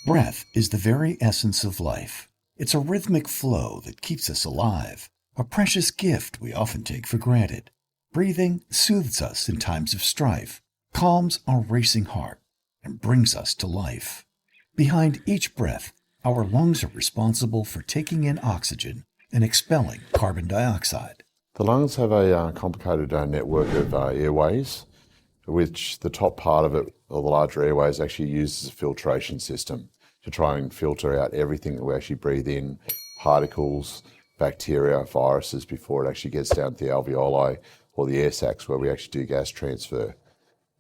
Breath is the very essence of life. It's a rhythmic flow that keeps us alive, a precious gift we often take for granted. Breathing soothes us in times of strife, calms our racing heart, and brings us to life. Behind each breath, our lungs are responsible for taking in oxygen and expelling carbon dioxide. The lungs have a complicated network of airways, which the top part of it, or the larger airways, actually uses a filtration system to try and filter out everything that we actually breathe in, particles, bacteria, viruses, before it actually gets down to the alveoli or the air sacs where we actually do gas transfer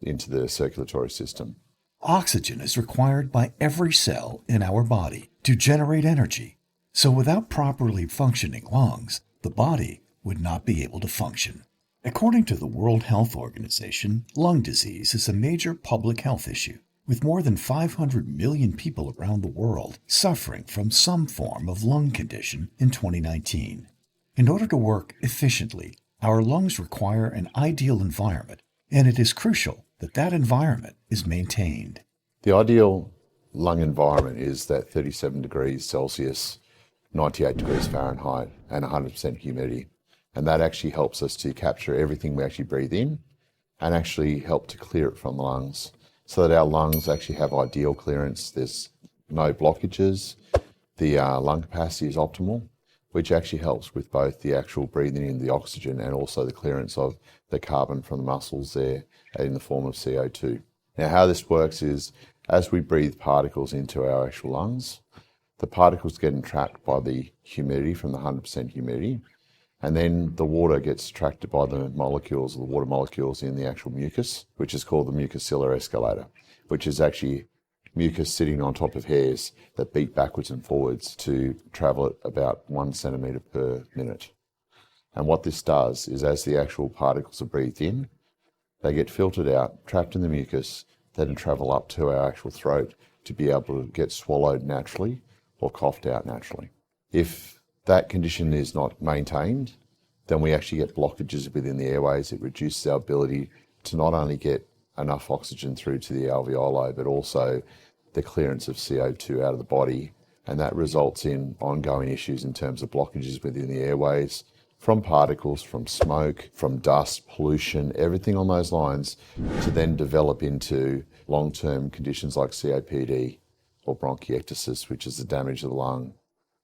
into the circulatory system. Oxygen is required by every cell in our body to generate energy. So without properly functioning lungs, the body would not be able to function. According to the World Health Organization, lung disease is a major public health issue, with more than 500 million people around the world suffering from some form of lung condition in 2019. In order to work efficiently, our lungs require an ideal environment, and it is crucial that that environment is maintained. The ideal lung environment is that 37 degrees Celsius, 98 degrees Fahrenheit, and 100% humidity. And that actually helps us to capture everything we actually breathe in and actually help to clear it from the lungs so that our lungs actually have ideal clearance. There's no blockages. The lung capacity is optimal, which actually helps with both the actual breathing in the oxygen and also the clearance of the carbon from the muscles there in the form of CO2. Now, how this works is as we breathe particles into our actual lungs, the particles get entrapped by the humidity from the 100% humidity, and then the water gets attracted by the molecules, the water molecules in the actual mucus, which is called the mucociliary escalator, which is actually mucus sitting on top of hairs that beat backwards and forwards to travel at about 1 centimetre per minute. And what this does is as the actual particles are breathed in, they get filtered out, trapped in the mucus, then travel up to our actual throat to be able to get swallowed naturally or coughed out naturally. If that condition is not maintained, then we actually get blockages within the airways. It reduces our ability to not only get enough oxygen through to the alveoli, but also the clearance of CO2 out of the body. And that results in ongoing issues in terms of blockages within the airways from particles, from smoke, from dust, pollution, everything on those lines, to then develop into long-term conditions like COPD or bronchiectasis, which is the damage of the lung,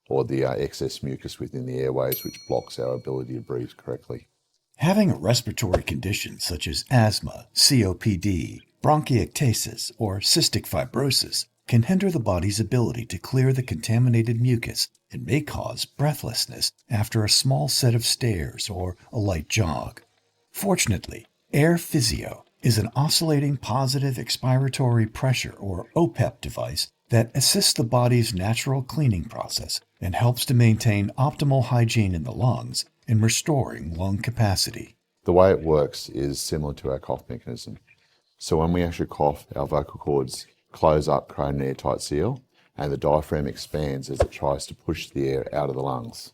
or the excess mucus within the airways, which blocks our ability to breathe correctly. Having a respiratory condition such as asthma, COPD, bronchiectasis, or cystic fibrosis can hinder the body's ability to clear the contaminated mucus and may cause breathlessness after a small set of stairs or a light jog. Fortunately, AirPhysio is an oscillating positive expiratory pressure or OPEP device that assists the body's natural cleaning process and helps to maintain optimal hygiene in the lungs and restoring lung capacity. The way it works is similar to our cough mechanism. So when we actually cough, our vocal cords close up, create an airtight seal, and the diaphragm expands as it tries to push the air out of the lungs.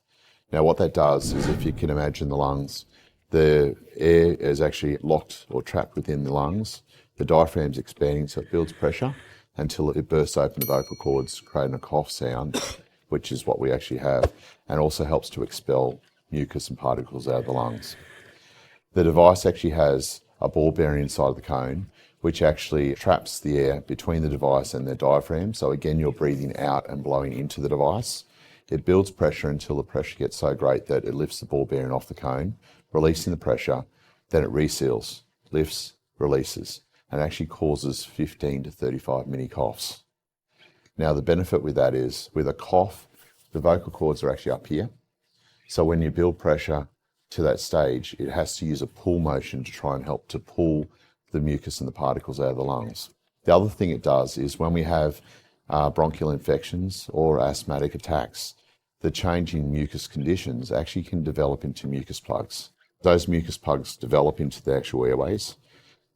Now what that does is, if you can imagine the lungs, the air is actually locked or trapped within the lungs. The diaphragm's expanding, so it builds pressure until it bursts open the vocal cords, creating a cough sound, which is what we actually have, and also helps to expel mucus and particles out of the lungs. The device actually has a ball bearing inside of the cone, which actually traps the air between the device and the diaphragm. So again, you're breathing out and blowing into the device. It builds pressure until the pressure gets so great that it lifts the ball bearing off the cone, releasing the pressure. Then it reseals, lifts, releases, and actually causes 15 to 35 mini coughs. Now the benefit with that is, with a cough, the vocal cords are actually up here. So when you build pressure to that stage, it has to use a pull motion to try and help to pull the mucus and the particles out of the lungs. The other thing it does is, when we have bronchial infections or asthmatic attacks, the changing mucus conditions actually can develop into mucus plugs. Those mucus plugs develop into the actual airways.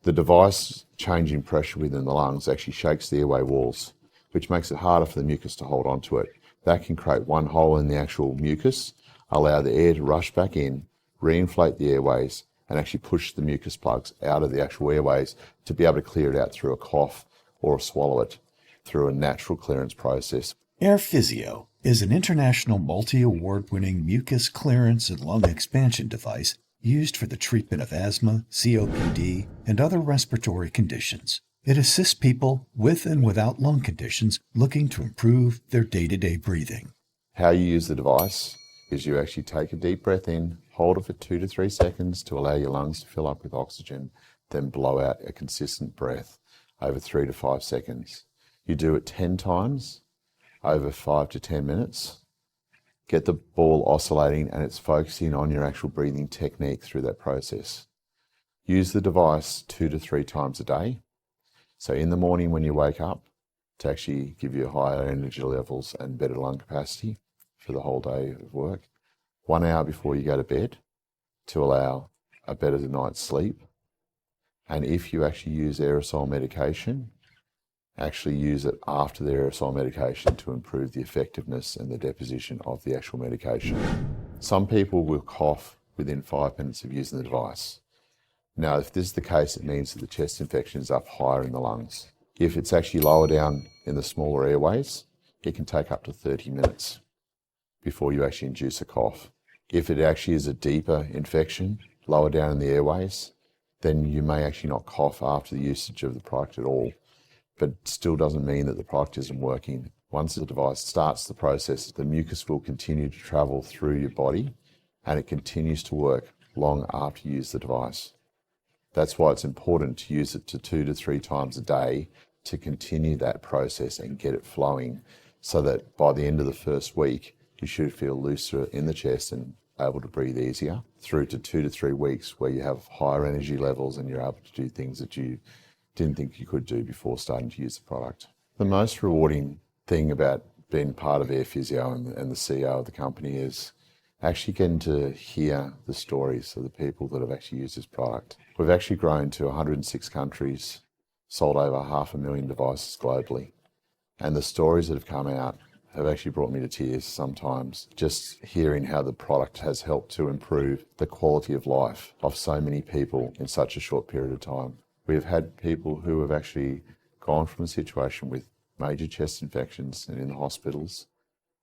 The device changing pressure within the lungs actually shakes the airway walls, which makes it harder for the mucus to hold onto it. That can create one hole in the actual mucus, allow the air to rush back in, reinflate the airways, and actually push the mucus plugs out of the actual airways to be able to clear it out through a cough or swallow it. through a natural clearance process. AirPhysio is an international multi-award-winning mucus clearance and lung expansion device used for the treatment of asthma, COPD, and other respiratory conditions. It assists people with and without lung conditions looking to improve their day-to-day breathing. How you use the device is you actually take a deep breath in, hold it for 2 to 3 seconds to allow your lungs to fill up with oxygen, then blow out a consistent breath over 3 to 5 seconds. You do it 10 times over 5 to 10 minutes. Get the ball oscillating, and it's focusing on your actual breathing technique through that process. Use the device 2 to 3 times a day. So in the morning when you wake up, to actually give you higher energy levels and better lung capacity for the whole day of work. 1 hour before you go to bed to allow a better night's sleep. And if you actually use aerosol medication, actually use it after the aerosol medication to improve the effectiveness and the deposition of the actual medication. Some people will cough within 5 minutes of using the device. Now, if this is the case, it means that the chest infection is up higher in the lungs. If it's actually lower down in the smaller airways, it can take up to 30 minutes before you actually induce a cough. If it actually is a deeper infection, lower down in the airways, then you may actually not cough after the usage of the product at all. But it still doesn't mean that the product isn't working. Once the device starts the process, the mucus will continue to travel through your body, and it continues to work long after you use the device. That's why it's important to use it 2 to 3 times a day to continue that process and get it flowing, so that by the end of the first week, you should feel looser in the chest and able to breathe easier, through to 2 to 3 weeks where you have higher energy levels and you're able to do things that you didn't think you could do before starting to use the product. The most rewarding thing about being part of AirPhysio and the CEO of the company is actually getting to hear the stories of the people that have actually used this product. We've actually grown to 106 countries, sold over 500,000 devices globally. And the stories that have come out have actually brought me to tears sometimes, just hearing how the product has helped to improve the quality of life of so many people in such a short period of time. We've had people who have actually gone from a situation with major chest infections and in the hospitals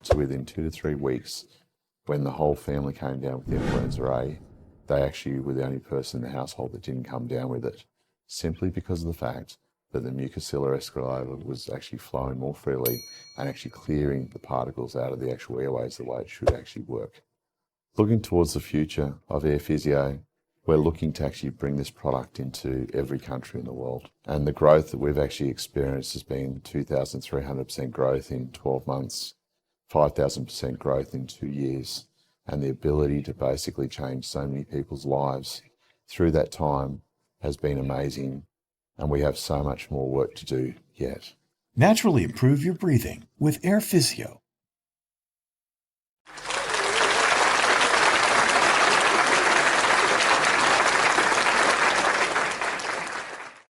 to within 2 to 3 weeks, when the whole family came down with influenza A, they actually were the only person in the household that didn't come down with it, simply because of the fact that the mucociliary escalator was actually flowing more freely and actually clearing the particles out of the actual airways the way it should actually work. Looking towards the future of AirPhysio, we're looking to actually bring this product into every country in the world. And the growth that we've actually experienced has been 2,300% growth in 12 months, 5,000% growth in 2 years, and the ability to basically change so many people's lives through that time has been amazing, and we have so much more work to do yet. Naturally improve your breathing with AirPhysio.